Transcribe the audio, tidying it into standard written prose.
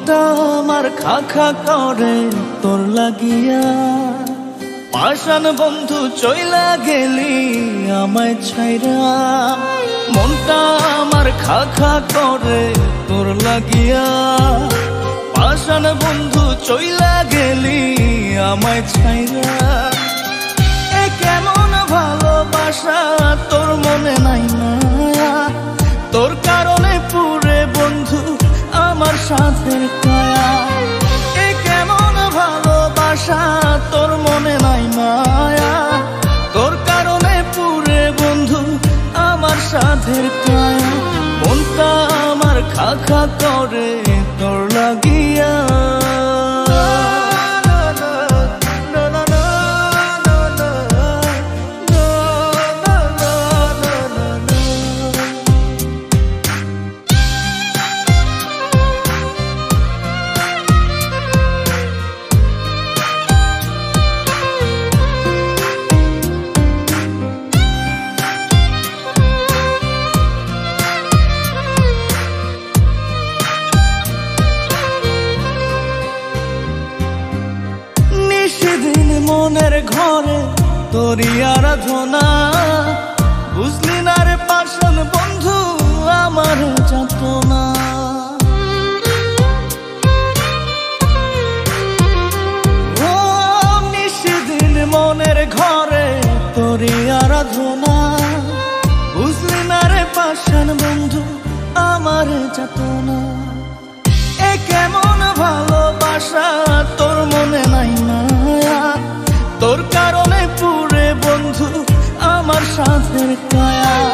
মনটা আমার খা খা করে তোর লাগিয়া, পাষাণ বন্ধু চইলা গেলি আমায় ছাইরা। মনটা আমার খা খা করে তোর লাগিয়া, পাষাণ বন্ধু চইলা গেলি আমায় ছাইরা। এ কেমন ভালোবাসা তোর মনে নাই না, তোর কারণে পুরে বন্ধু আমার সাথের কায়া। এ কেমন ভালোবাসা তোর মনে নাই মায়া, তোর কারণে পুরে বন্ধু আমার সাথের কায়া। মনটা আমার খা খা করে তোর লাগিয়া। সেদিন মনের ঘরে তোরই আরাধনা, বুঝলি না রে পাষাণ বন্ধু আমার যাতনা। ও সেদিন মনের ঘরে তোরই আরাধনা, বুঝলি না রে পাষাণ বন্ধু আমার যাতনা। এ কেমন ভালোবাসা তোর মনে নাই মায়া, তোর কারণে পুরে বন্ধু আমার সাথের কায়া।